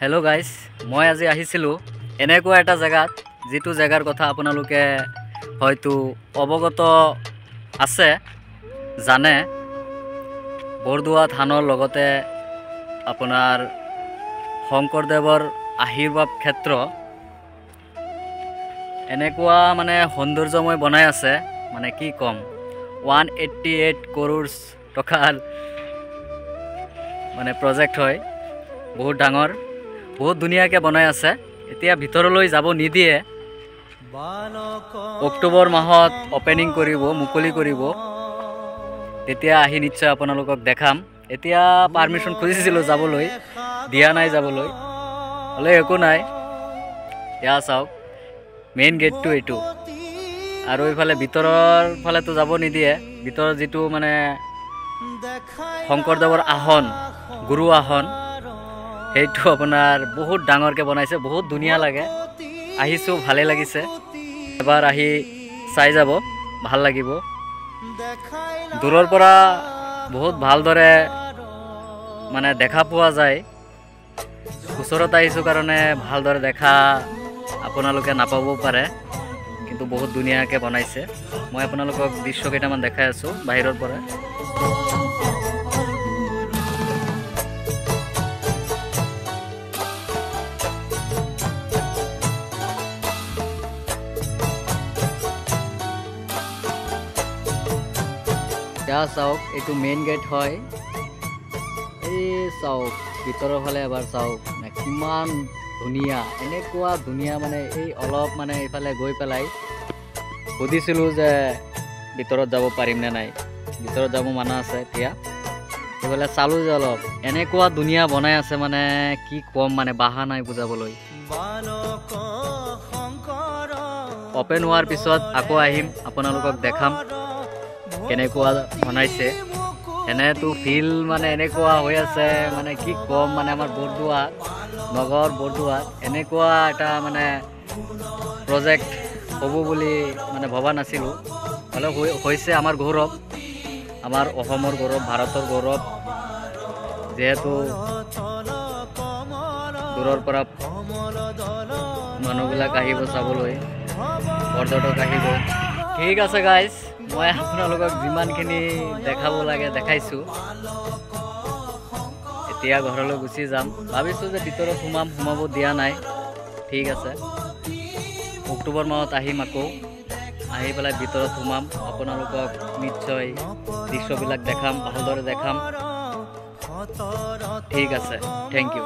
hello guys मैं आज आहिছিলোঁ এনেকুৱা এটা জায়গাত যেটো জায়গাৰ কথা আপোনালোকে হয়তো অৱগত আছে জানে বৰদোৱা থানৰ লগতে আপোনাৰ শংকৰদেৱৰ আশীৰ্বাদ ক্ষেত্ৰ এনেকুৱা মানে সৌন্দৰ্যময় বনাই আছে মানে কি কম 188 crores টকাৰ মানে প্ৰজেক্ট হয় বহুত ডাঙৰ বহুত ধুনীয়াকৈ বনাই আছে এতিয়া ভিতৰলৈ যাব নিদিয়ে অক্টোবৰ মাহত ওপেনিং কৰিব মুকলি কৰিব তেতিয়া আহি নিশ্চয় আপোনালোকক দেখাম এতিয়া পাৰমিশন খুজিছিলোঁ যাবলৈ দিয়া নাই যাবলৈ হলে একো নাই ইয়া চাওক মেইন গেটটো এটো আৰু এইফালে ভিতৰৰ ফালেতো যাব নিদিয়ে ভিতৰৰ যেটো মানে শংকৰদেৱৰ আহন গুৰু আহন এইটো আপোনাৰ বহুত ডাঙৰকৈ বনাইছে বহুত ধুনীয়া লাগে আহিছো ভালে লাগিছে এবাৰ আহি চাই যাব ভাল লাগিব দূৰৰ পৰা বহুত ভালদৰে মানে দেখা পোৱা যায় ওচৰত আহিছো কাৰণে ভালদৰে দেখা আপোনালোকে নাপাব পাৰে কিন্তু বহুত ধুনীয়াকৈ বনাইছে মই আপোনালোকক দৃশ্য কেইটামান দেখাই আছো বাহিৰৰ পৰা या चाওক এইটো মেইন গেট হয় এই চাওক ভিতৰৰ ফালে এবাৰ চাওক না কিমান ধুনীয়া এনেকুৱা ধুনীয়া মানে এই অলপ মানে এইফালে গৈ পেলাই সুধিছিলোঁ যে ভিতৰত যাব পাৰিম নে নাই ভিতৰত যাব মানা আছে এতিয়া এইফালে চালোঁ যে অলপ এনেকুৱা ধুনীয়া বনাই আছে মানে কি কম মানে বাহা নাই বুজাবলৈ অপেন হোৱাৰ পিছত আকৌ আহিম আপোনালোকক দেখাম কেনেকুৱা বনাইছে এনেতো ফিল মানে এনেকুৱা হৈ আছে মানে কি কম মানে আমাৰ বৰদোৱা নগৰ বৰদোৱা এনেকুৱা এটা মানে প্ৰজেক্ট হ'ব বুলি মানে ভবা নাছিলোঁ হলে হৈছে আমাৰ গৌৰৱ আমাৰ অসমৰ গৌৰৱ ভাৰতৰ গৌৰৱ যেহেতু দূৰৰ পৰা মানুহবিলাক আহিব চাবলৈ পৰ্যটক আহিব ঠিক আছে গাইজ মই আপোনালোকক যিমানখিনি দেখাব লাগে দেখাইছোঁ এতিয়া ঘৰলৈ গুচি যাম ভাবিছোঁ যে ভিতৰত সোমাব দিয়া নাই ঠিক আছে অক্টোবৰ মাহত আহিম আকৌ আহি পেলাই ভিতৰত সোমাম আপোনালোকক নিশ্চয় দৃশ্যবিলাক দেখাম ভালদৰে দেখাম ঠিক আছে থেংক ইউ